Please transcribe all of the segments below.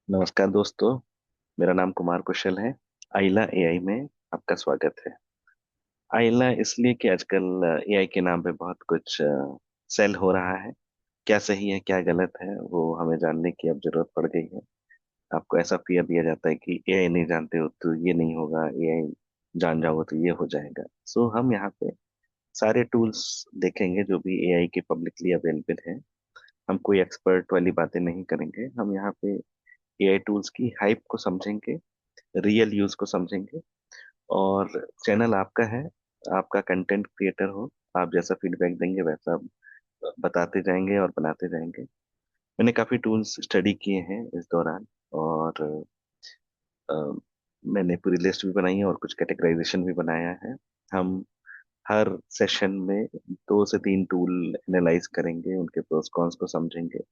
नमस्कार दोस्तों। मेरा नाम कुमार कुशल है। आइला एआई में आपका स्वागत है। आइला इसलिए कि आजकल एआई के नाम पे बहुत कुछ सेल हो रहा है। क्या सही है क्या गलत है वो हमें जानने की अब जरूरत पड़ गई है। आपको ऐसा फियर दिया जाता है कि एआई नहीं जानते हो तो ये नहीं होगा, एआई जान जाओगे तो ये हो जाएगा। सो हम यहाँ पे सारे टूल्स देखेंगे जो भी एआई के पब्लिकली अवेलेबल हैं। हम कोई एक्सपर्ट वाली बातें नहीं करेंगे, हम यहाँ पे एआई टूल्स की हाइप को समझेंगे, रियल यूज को समझेंगे। और चैनल आपका है, आपका कंटेंट क्रिएटर हो, आप जैसा फीडबैक देंगे वैसा बताते जाएंगे और बनाते जाएंगे। मैंने काफी टूल्स स्टडी किए हैं इस दौरान, और अ, मैंने पूरी लिस्ट भी बनाई है और कुछ कैटेगराइजेशन भी बनाया है। हम हर सेशन में 2 से 3 टूल एनालाइज करेंगे, उनके प्रोस कॉन्स को समझेंगे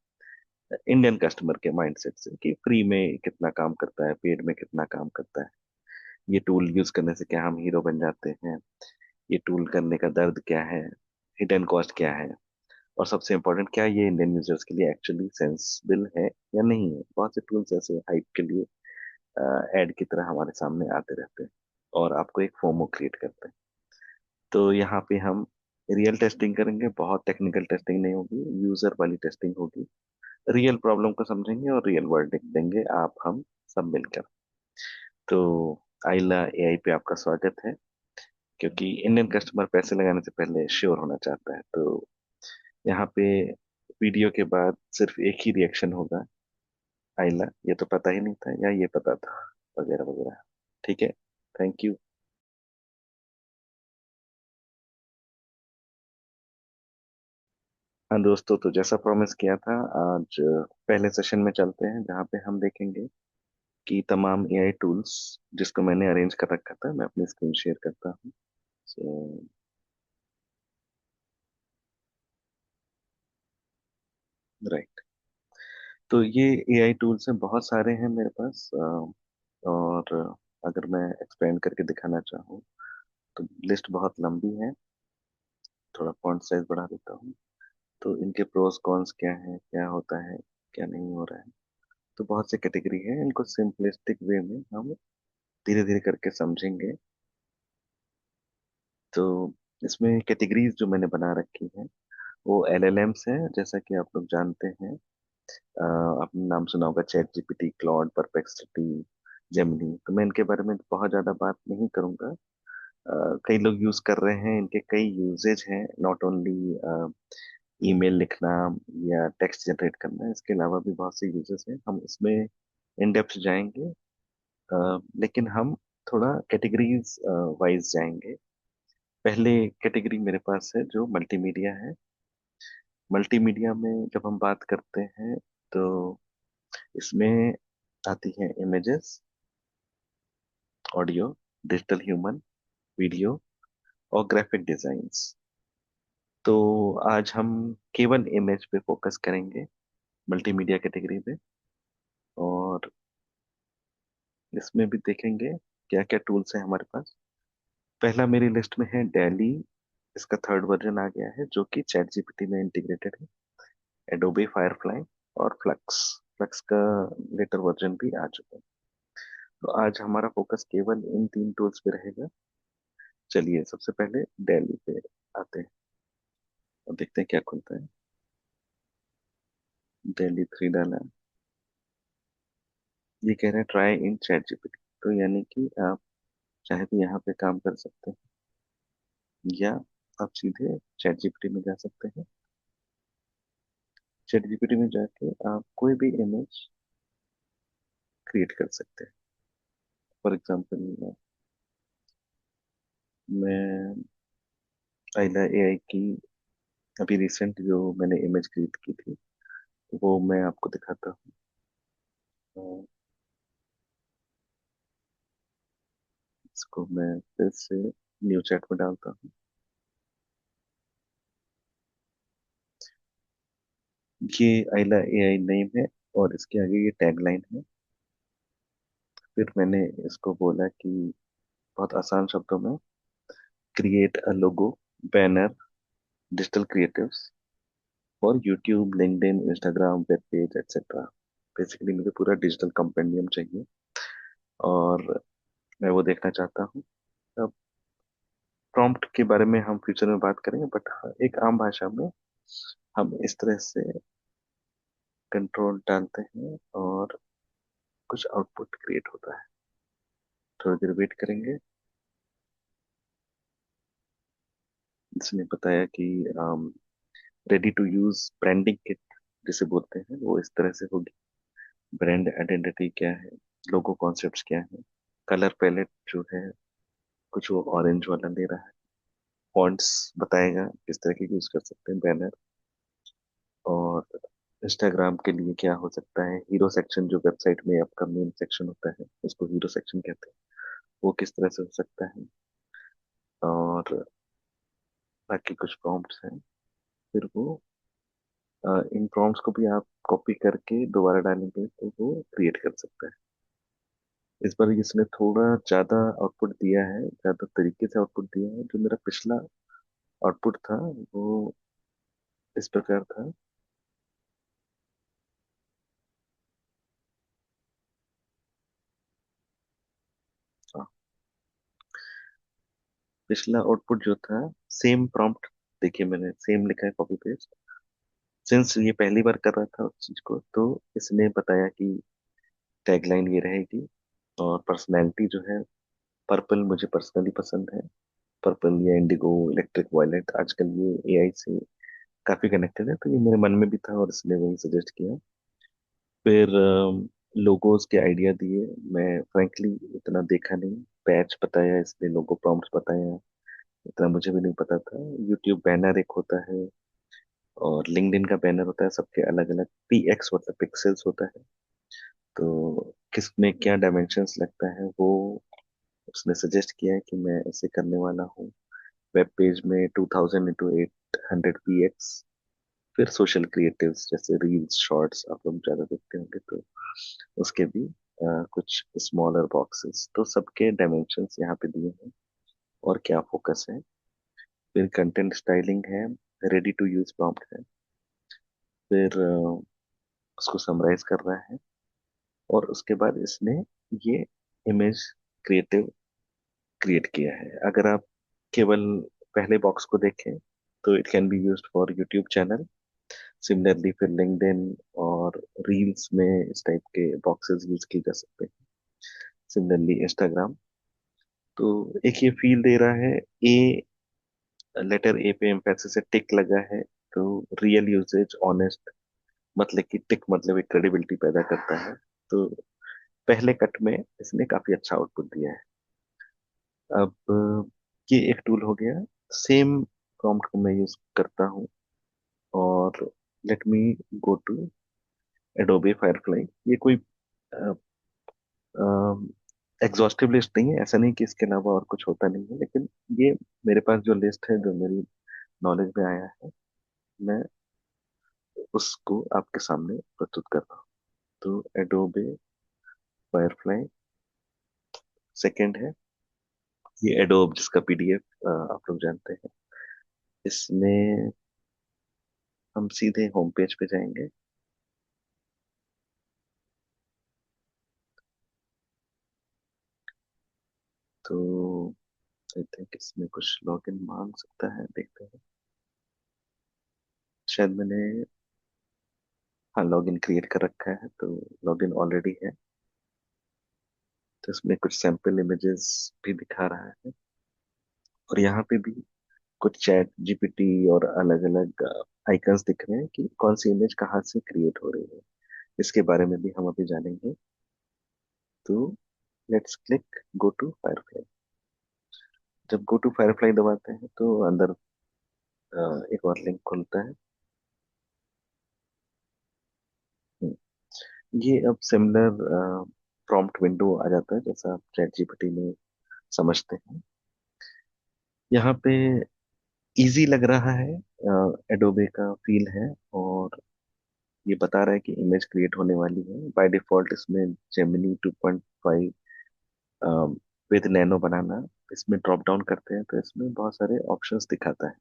इंडियन कस्टमर के माइंडसेट से कि फ्री में कितना काम करता है, पेड में कितना काम करता है, ये टूल यूज करने से क्या हम हीरो बन जाते हैं, ये टूल करने का दर्द क्या है, हिडन कॉस्ट क्या है, और सबसे इम्पोर्टेंट क्या ये इंडियन यूजर्स के लिए एक्चुअली सेंसिबल है या नहीं है। बहुत से टूल्स ऐसे हाइप के लिए एड की तरह हमारे सामने आते रहते हैं और आपको एक फोमो क्रिएट करते हैं। तो यहाँ पे हम रियल टेस्टिंग करेंगे, बहुत टेक्निकल टेस्टिंग नहीं होगी, यूजर वाली टेस्टिंग होगी। रियल प्रॉब्लम को समझेंगे और रियल वर्डिक्ट देंगे आप हम सब मिलकर। तो आइला एआई पे आपका स्वागत है। क्योंकि इंडियन कस्टमर पैसे लगाने से पहले श्योर होना चाहता है, तो यहाँ पे वीडियो के बाद सिर्फ एक ही रिएक्शन होगा, आइला ये तो पता ही नहीं था या ये पता था, वगैरह वगैरह। ठीक है। Thank you. हाँ दोस्तों, तो जैसा प्रॉमिस किया था, आज पहले सेशन में चलते हैं जहाँ पे हम देखेंगे कि तमाम एआई टूल्स जिसको मैंने अरेंज कर रखा था। मैं अपनी स्क्रीन शेयर करता हूँ। सो राइट। तो ये एआई टूल्स हैं, बहुत सारे हैं मेरे पास। और अगर मैं एक्सपेंड करके दिखाना चाहूँ तो लिस्ट बहुत लंबी है। थोड़ा फॉन्ट साइज बढ़ा देता हूँ। तो इनके प्रोस कॉन्स क्या है, क्या होता है, क्या नहीं हो रहा है। तो बहुत सी कैटेगरी है, इनको सिंपलिस्टिक वे में हम धीरे धीरे करके समझेंगे। तो इसमें कैटेगरीज जो मैंने बना रखी है वो एलएलएम्स है, जैसा कि आप लोग जानते हैं। आपने नाम सुना होगा chat GPT, Claude, perplexity, Gemini. तो मैं इनके बारे में बहुत ज्यादा बात नहीं करूंगा। कई लोग यूज कर रहे हैं, इनके कई यूजेज हैं, नॉट ओनली ईमेल लिखना या टेक्स्ट जनरेट करना, इसके अलावा भी बहुत से यूजेस हैं। हम इसमें इन डेप्थ जाएंगे, लेकिन हम थोड़ा कैटेगरीज वाइज जाएंगे। पहले कैटेगरी मेरे पास है जो मल्टीमीडिया है। मल्टीमीडिया में जब हम बात करते हैं तो इसमें आती हैं images, audio, digital human, video और ग्राफिक डिजाइन्स। तो आज हम केवल इमेज पे फोकस करेंगे मल्टीमीडिया कैटेगरी पे। और इसमें भी देखेंगे क्या क्या टूल्स हैं हमारे पास। पहला मेरी लिस्ट में है डेली। इसका थर्ड वर्जन आ गया है जो कि चैट जीपीटी में इंटीग्रेटेड है। एडोबे फायरफ्लाई और फ्लक्स। फ्लक्स का लेटर वर्जन भी आ चुका है। तो आज हमारा फोकस केवल इन 3 टूल्स पे रहेगा। चलिए सबसे पहले डेली पे आते हैं और देखते हैं क्या खुलता है। डेली 3 डाला। ये कह रहे हैं ट्राई इन चैट जीपीटी, तो यानी कि आप चाहे तो यहाँ पे काम कर सकते हैं या आप सीधे चैट जीपीटी में जा सकते हैं। चैट जीपीटी में जाके आप कोई भी इमेज क्रिएट कर सकते हैं। फॉर एग्जांपल मैं आइला एआई की अभी रिसेंट जो मैंने इमेज क्रिएट की थी वो मैं आपको दिखाता हूँ। इसको मैं फिर से न्यू चैट में डालता हूँ। ये आइला एआई नेम है और इसके आगे ये टैगलाइन है। फिर मैंने इसको बोला कि बहुत आसान शब्दों में create a logo, banner, digital creatives for YouTube, LinkedIn, Instagram, web page, etcetera. Basically मुझे पूरा डिजिटल कंपेंडियम चाहिए, और मैं वो देखना चाहता हूँ। अब प्रॉम्प्ट के बारे में हम फ्यूचर में बात करेंगे, बट एक आम भाषा में हम इस तरह से कंट्रोल डालते हैं और कुछ आउटपुट क्रिएट होता है। थोड़ी देर वेट करेंगे। इसने बताया कि ready to use branding kit जिसे बोलते हैं वो इस तरह से होगी। ब्रांड आइडेंटिटी क्या है, लोगो कॉन्सेप्ट्स क्या है, कलर पैलेट जो है कुछ वो ऑरेंज वाला ले रहा है, फॉन्ट्स बताएगा किस तरह के यूज कर सकते हैं, बैनर। और इंस्टाग्राम के लिए क्या हो सकता है, हीरो सेक्शन जो वेबसाइट में आपका मेन सेक्शन होता है उसको हीरो सेक्शन कहते हैं, वो किस तरह से हो सकता है। और बाकी कुछ प्रॉम्प्ट्स हैं, फिर वो इन प्रॉम्प्ट्स को भी आप कॉपी करके दोबारा डालेंगे तो वो क्रिएट कर सकता है। इस बार इसने थोड़ा ज्यादा आउटपुट दिया है, ज्यादा तरीके से आउटपुट दिया है। जो मेरा पिछला आउटपुट था वो इस प्रकार था। हाँ, पिछला आउटपुट जो था सेम प्रॉम्प्ट, देखिए मैंने सेम लिखा है, कॉपी पेस्ट। सिंस ये पहली बार कर रहा था उस चीज को, तो इसने बताया कि टैगलाइन ये रहेगी, और पर्सनैलिटी जो है, पर्पल मुझे पर्सनली पसंद है। पर्पल या इंडिगो, इलेक्ट्रिक वायलेट, आजकल ये एआई से काफी कनेक्टेड है, तो ये मेरे मन में भी था और इसने वही सजेस्ट किया। फिर लोगोज के आइडिया दिए। मैं फ्रैंकली इतना देखा नहीं, पैच बताया इसने, लोगो प्रॉम्प्ट्स बताया, इतना मुझे भी नहीं पता था। यूट्यूब बैनर एक होता है, और लिंक्डइन का बैनर होता है, सबके अलग अलग पीएक्स मतलब पिक्सेल्स होता है। तो किस में क्या डायमेंशंस लगता है वो उसने सजेस्ट किया है कि मैं ऐसे करने वाला हूँ। वेब पेज में 2000 into 800 px। फिर सोशल क्रिएटिव्स जैसे रील्स, शॉर्ट्स आप लोग ज्यादा देखते होंगे, तो उसके भी कुछ स्मॉलर बॉक्सेस, तो सबके डायमेंशंस यहाँ पे दिए हैं और क्या फोकस है। फिर कंटेंट स्टाइलिंग है, रेडी टू यूज प्रॉम्प्ट है। फिर उसको समराइज कर रहा है, और उसके बाद इसने ये इमेज क्रिएटिव क्रिएट किया है। अगर आप केवल पहले बॉक्स को देखें तो it can be used for YouTube channel. Similarly फिर लिंक्डइन और रील्स में इस टाइप के बॉक्सेस यूज किए जा सकते हैं। सिमिलरली इंस्टाग्राम, तो एक ये फील दे रहा है। ए, लेटर ए पे एम्फेसिस से टिक लगा है, तो रियल यूसेज, ऑनेस्ट, मतलब कि टिक मतलब एक क्रेडिबिलिटी पैदा करता है। तो पहले कट में इसने काफी अच्छा आउटपुट दिया है। अब ये एक टूल हो गया। सेम प्रॉम्प्ट को मैं यूज करता हूँ, और let me go to Adobe Firefly. ये कोई एग्जॉस्टिव लिस्ट नहीं है, ऐसा नहीं कि इसके अलावा और कुछ होता नहीं है, लेकिन ये मेरे पास जो लिस्ट है, जो मेरी नॉलेज में आया है, मैं उसको आपके सामने प्रस्तुत कर रहा हूँ। तो एडोबे फायरफ्लाई सेकंड है। ये एडोब जिसका पीडीएफ आप लोग जानते हैं। इसमें हम सीधे होम पेज पे जाएंगे। तो आई थिंक इसमें कुछ लॉगिन मांग सकता है, देखते हैं। शायद मैंने, हाँ, लॉगिन क्रिएट कर रखा है, तो लॉगिन ऑलरेडी है। तो इसमें कुछ सैंपल इमेजेस भी दिखा रहा है, और यहाँ पे भी कुछ चैट जीपीटी और अलग अलग आइकन्स दिख रहे हैं कि कौन सी इमेज कहाँ से क्रिएट हो रही है। इसके बारे में भी हम अभी जानेंगे। तो let's click go to Firefly. जब गो टू फायरफ्लाई दबाते हैं तो अंदर एक और लिंक खुलता है। हम्म, ये अब सिमिलर प्रॉम्प्ट विंडो आ जाता है जैसा आप चैट जीपीटी में समझते हैं। यहाँ पे इजी लग रहा है, एडोबे का फील है, और ये बता रहा है कि इमेज क्रिएट होने वाली है। बाय डिफॉल्ट इसमें जेमिनी 2.5 विद नैनो बनाना, इसमें ड्रॉप डाउन करते हैं तो इसमें बहुत सारे ऑप्शंस दिखाता है।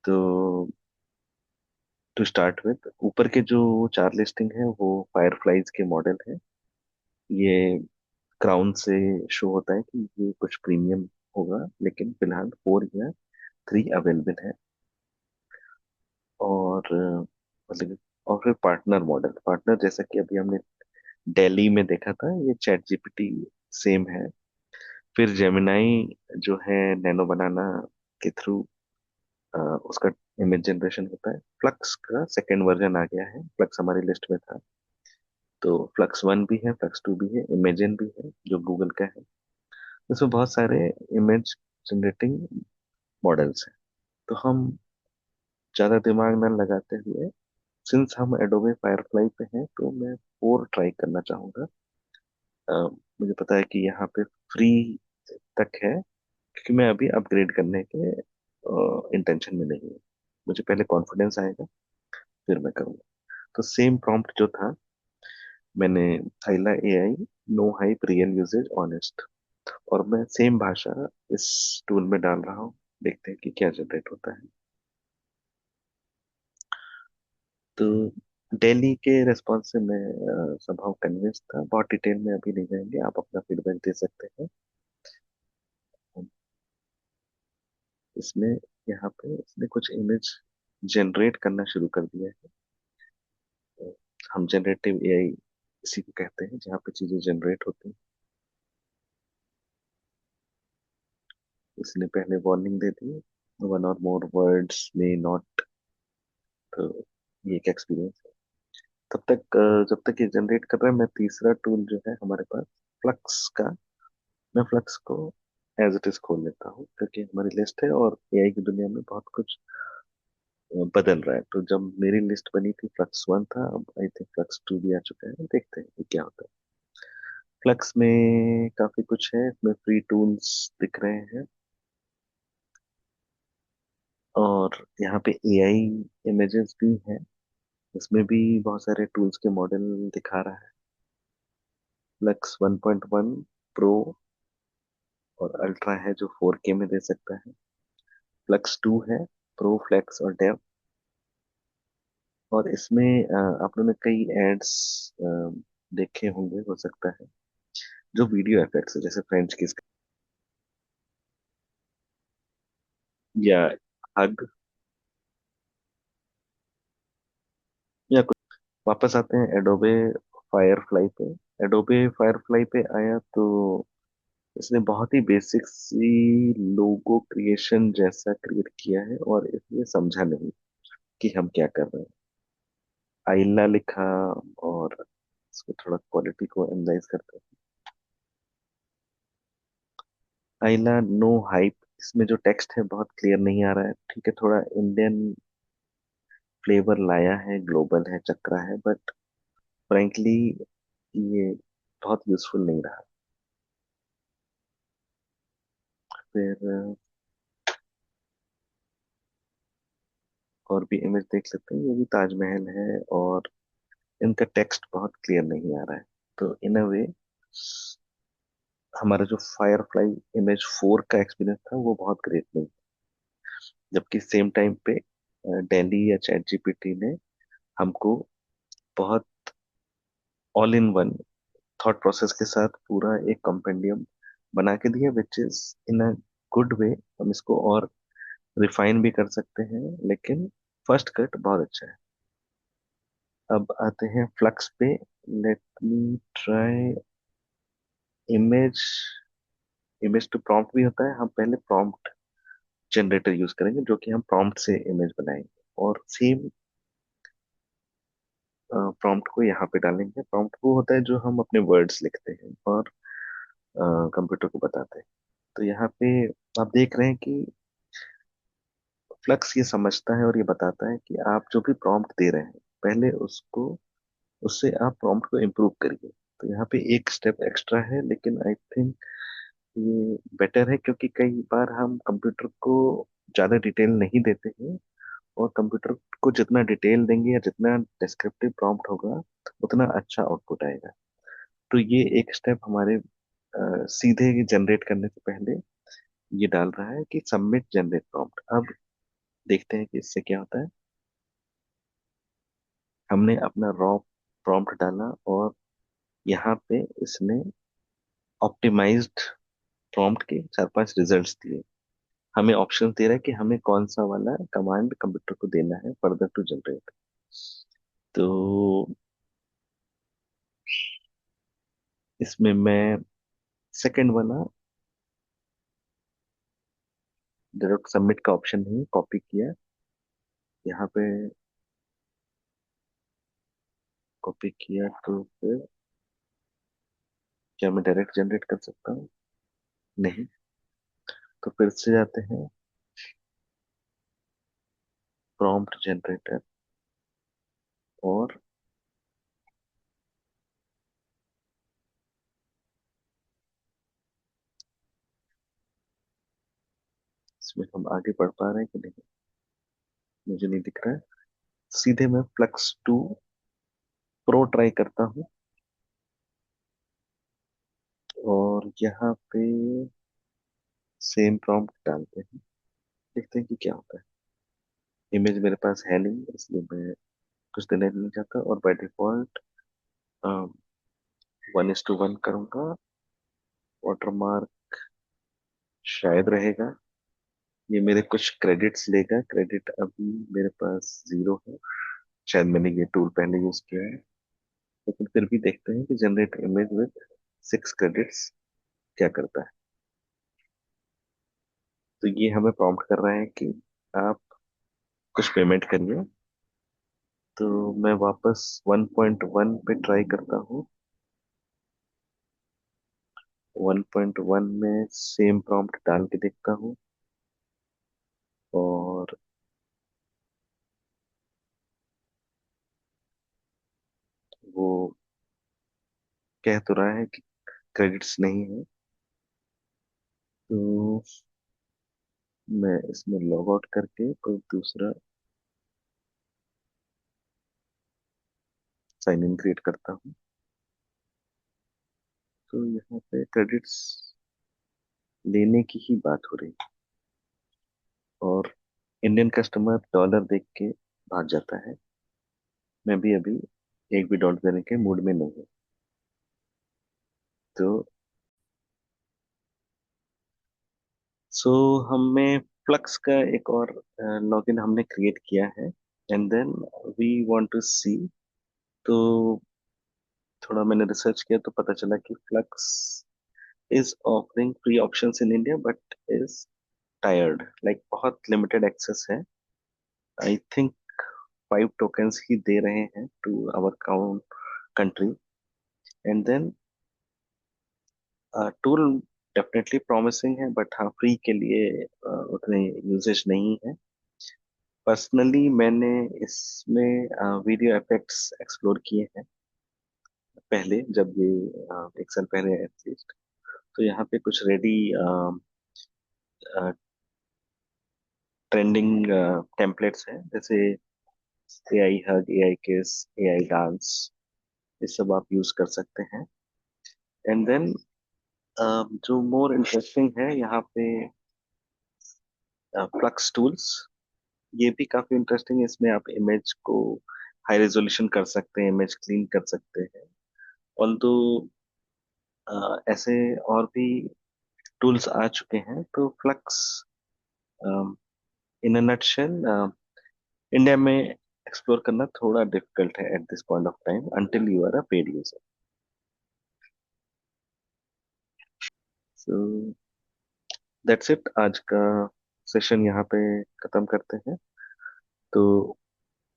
तो टू स्टार्ट विद, ऊपर के जो चार लिस्टिंग है वो फायरफ्लाइज के मॉडल है। ये क्राउन से शो होता है कि ये कुछ प्रीमियम होगा, लेकिन फिलहाल 4 या 3 अवेलेबल है। और मतलब, और फिर पार्टनर मॉडल, पार्टनर जैसा कि अभी हमने दिल्ली में देखा था, ये चैट जीपीटी सेम है। फिर जेमिनाई जो है नैनो बनाना के थ्रू उसका इमेज जनरेशन होता है। फ्लक्स का सेकेंड वर्जन आ गया है, फ्लक्स हमारी लिस्ट में था। तो फ्लक्स 1 भी है, फ्लक्स 2 भी है, इमेजन भी है जो गूगल का है। इसमें बहुत सारे इमेज जनरेटिंग मॉडल्स हैं। तो हम ज़्यादा दिमाग न लगाते हुए, सिंस हम एडोबे फायरफ्लाई पे हैं, तो मैं 4 ट्राई करना चाहूँगा। अ, मुझे पता है कि यहाँ पे फ्री तक है, क्योंकि मैं अभी अपग्रेड करने के इंटेंशन में नहीं हूँ। मुझे पहले कॉन्फिडेंस आएगा, फिर मैं करूँगा। तो सेम प्रॉम्प्ट जो था, मैंने आइला AI, no hype, real usage, honest, और मैं सेम भाषा इस टूल में डाल रहा हूँ। देखते हैं कि क्या जनरेट होता है। तो दिल्ली के रेस्पॉन्स से मैं संभव कन्विंस था। बहुत डिटेल में अभी नहीं जाएंगे, आप अपना फीडबैक दे सकते हैं इसमें। यहाँ पे इसने कुछ इमेज जनरेट करना शुरू कर दिया है। तो हम जनरेटिव एआई इसी को कहते हैं, जहाँ पे चीजें जनरेट होती हैं। इसने पहले वार्निंग दे दी, वन और मोर वर्ड्स में नॉट। तो ये एक एक्सपीरियंस है। तब तक जब तक ये जनरेट कर रहा है, मैं तीसरा टूल जो है हमारे पास, फ्लक्स का, मैं फ्लक्स को एज इट इज खोल लेता हूँ, क्योंकि हमारी लिस्ट है और एआई की दुनिया में बहुत कुछ बदल रहा है। तो जब मेरी लिस्ट बनी थी, फ्लक्स 1 था, अब आई थिंक फ्लक्स 2 भी आ चुका है। देखते हैं कि क्या होता है। फ्लक्स में काफी कुछ है, इसमें फ्री टूल्स दिख रहे हैं, और यहाँ पे एआई इमेजेस भी हैं। इसमें भी बहुत सारे टूल्स के मॉडल दिखा रहा है। फ्लक्स 1.1 प्रो और अल्ट्रा है, जो 4K में दे सकता है। फ्लक्स 2 है, प्रो, फ्लेक्स और डेव। और इसमें आप लोगों ने कई एड्स देखे होंगे, हो सकता है, जो वीडियो इफेक्ट्स है, जैसे फ्रेंच किस या हग या कुछ। वापस आते हैं एडोबे फायरफ्लाई पे। एडोबे फायरफ्लाई पे आया तो इसने बहुत ही बेसिक सी लोगो क्रिएशन जैसा क्रिएट किया है, और इसलिए समझा नहीं कि हम क्या कर रहे हैं। आइला लिखा, और इसको थोड़ा क्वालिटी को एनालाइज करते हैं। आइला नो हाइप, इसमें जो टेक्स्ट है बहुत क्लियर नहीं आ रहा है। ठीक है, थोड़ा इंडियन फ्लेवर लाया है, ग्लोबल है, चक्रा है, बट फ्रैंकली ये बहुत यूजफुल नहीं रहा। फिर और भी इमेज देख सकते हैं, ये भी ताजमहल है, और इनका टेक्स्ट बहुत क्लियर नहीं आ रहा है। तो इन अ वे, हमारा जो फायरफ्लाई इमेज 4 का एक्सपीरियंस था, वो बहुत ग्रेट नहीं। जबकि सेम टाइम पे डेली या चैट जीपीटी ने हमको बहुत all in one thought process के साथ पूरा एक कंपेंडियम बना के दिया, which is in a good way. हम इसको और रिफाइन भी कर सकते हैं, लेकिन फर्स्ट कट बहुत अच्छा है। अब आते हैं फ्लक्स पे। Let me try image. Image to prompt भी होता है, हम पहले प्रॉम्प्ट जनरेटर यूज करेंगे, जो कि हम प्रॉम्प्ट से इमेज बनाएंगे, और सेम प्रॉम्प्ट को यहाँ पे डालेंगे। प्रॉम्प्ट वो होता है जो हम अपने वर्ड्स लिखते हैं और कंप्यूटर को बताते हैं। तो यहाँ पे आप देख रहे हैं कि फ्लक्स ये समझता है और ये बताता है कि आप जो भी प्रॉम्प्ट दे रहे हैं, पहले उसको, उससे आप प्रॉम्प्ट को इम्प्रूव करिए। तो यहाँ पे एक स्टेप एक्स्ट्रा है, लेकिन आई थिंक ये बेटर है, क्योंकि कई बार हम कंप्यूटर को ज़्यादा डिटेल नहीं देते हैं, और कंप्यूटर को जितना डिटेल देंगे या जितना डिस्क्रिप्टिव प्रॉम्प्ट होगा, उतना अच्छा आउटपुट आएगा। तो ये एक स्टेप हमारे सीधे जनरेट करने से पहले ये डाल रहा है कि सबमिट जनरेट प्रॉम्प्ट। अब देखते हैं कि इससे क्या होता है। हमने अपना रॉ प्रॉम्प्ट डाला और यहाँ पे इसने ऑप्टिमाइज्ड प्रॉम्प्ट के चार पांच रिजल्ट्स दिए। हमें ऑप्शन दे रहा है कि हमें कौन सा वाला कमांड कंप्यूटर को देना है फर्दर टू जनरेट। तो इसमें मैं सेकंड वाला डायरेक्ट सबमिट का ऑप्शन नहीं कॉपी किया, यहाँ पे कॉपी किया। तो फिर क्या मैं डायरेक्ट जनरेट कर सकता हूँ? नहीं। तो फिर से जाते हैं प्रॉम्प्ट जनरेटर और इसमें हम आगे बढ़ पा रहे हैं कि नहीं, मुझे नहीं दिख रहा है। सीधे मैं फ्लक्स टू प्रो ट्राई करता हूँ और यहाँ पे सेम प्रॉम्प्ट डालते हैं, देखते हैं कि क्या होता है। इमेज मेरे पास है नहीं इसलिए मैं कुछ देना नहीं चाहता और बाय डिफॉल्ट 1:1 करूंगा। वाटरमार्क शायद रहेगा। ये मेरे कुछ क्रेडिट्स लेगा, क्रेडिट अभी मेरे पास 0 है। शायद मैंने ये टूल पहले यूज किया है, लेकिन फिर भी देखते हैं कि जनरेट इमेज विद 6 क्रेडिट्स क्या करता है। तो ये हमें प्रॉम्प्ट कर रहा है कि आप कुछ पेमेंट करिए। तो मैं वापस 1.1 पे ट्राई करता हूँ। 1.1 में सेम प्रॉम्प्ट डाल के देखता हूँ और वो कह तो रहा है कि क्रेडिट्स नहीं है। तो मैं इसमें लॉग आउट करके कोई दूसरा साइन इन क्रिएट करता हूँ। तो यहाँ पे क्रेडिट्स लेने की ही बात हो रही है और इंडियन कस्टमर डॉलर देख के भाग जाता है। मैं भी अभी एक भी डॉलर देने के मूड में नहीं हूँ। तो सो हमें फ्लक्स का एक और लॉगिन हमने क्रिएट किया है and then we want to see. तो थोड़ा मैंने रिसर्च किया तो पता चला कि Flux is offering free options in India but is tiered, like बहुत लिमिटेड एक्सेस है। आई थिंक 5 टोकन्स ही दे रहे हैं to our count country and then tool definitely promising है बट हाँ फ्री के लिए उतने यूजेज नहीं है। पर्सनली मैंने इसमें वीडियो इफेक्ट्स एक्सप्लोर किए हैं पहले, जब ये 1 साल पहले एटलीस्ट। तो यहाँ पे कुछ रेडी ट्रेंडिंग टेम्पलेट्स हैं, जैसे ए आई हग, ए आई किस, ए आई डांस, ये सब आप यूज कर सकते हैं। एंड देन जो मोर इंटरेस्टिंग है यहाँ पे फ्लक्स टूल्स, ये भी काफी इंटरेस्टिंग है। इसमें आप इमेज को हाई रेजोल्यूशन कर सकते हैं, इमेज क्लीन कर सकते हैं। ऑल्दो ऐसे और भी टूल्स आ चुके हैं। तो Flux in a nutshell India में एक्सप्लोर करना थोड़ा डिफिकल्ट है at this point of time until you are a paid user. So that's it, आज का सेशन यहाँ पे खत्म करते हैं। तो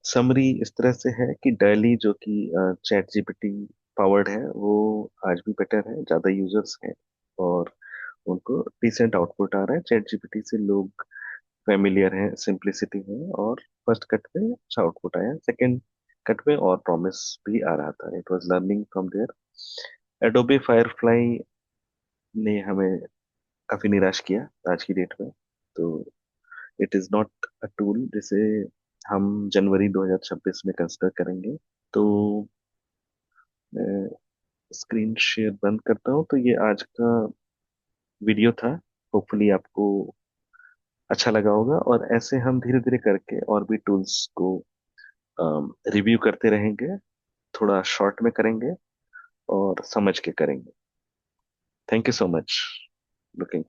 समरी इस तरह से है कि डेली जो कि चैट जीपीटी पावर्ड है वो आज भी बेटर है, ज्यादा यूजर्स हैं और उनको डिसेंट आउटपुट आ रहा है। चैट जीपीटी से लोग फेमिलियर हैं, सिंप्लिसिटी है और फर्स्ट कट पे अच्छा आउटपुट आया, सेकंड कट पे और प्रॉमिस भी आ रहा था। It was learning from there. Adobe Firefly ने हमें काफी निराश किया आज की डेट में। तो it is not a tool जिसे हम जनवरी 2026 में कंसिडर करेंगे। तो मैं स्क्रीन शेयर बंद करता हूँ। तो ये आज का वीडियो था, होपफुली आपको अच्छा लगा होगा और ऐसे हम धीरे धीरे करके और भी टूल्स को रिव्यू करते रहेंगे, थोड़ा शॉर्ट में करेंगे और समझ के करेंगे। Thank you so much. Looking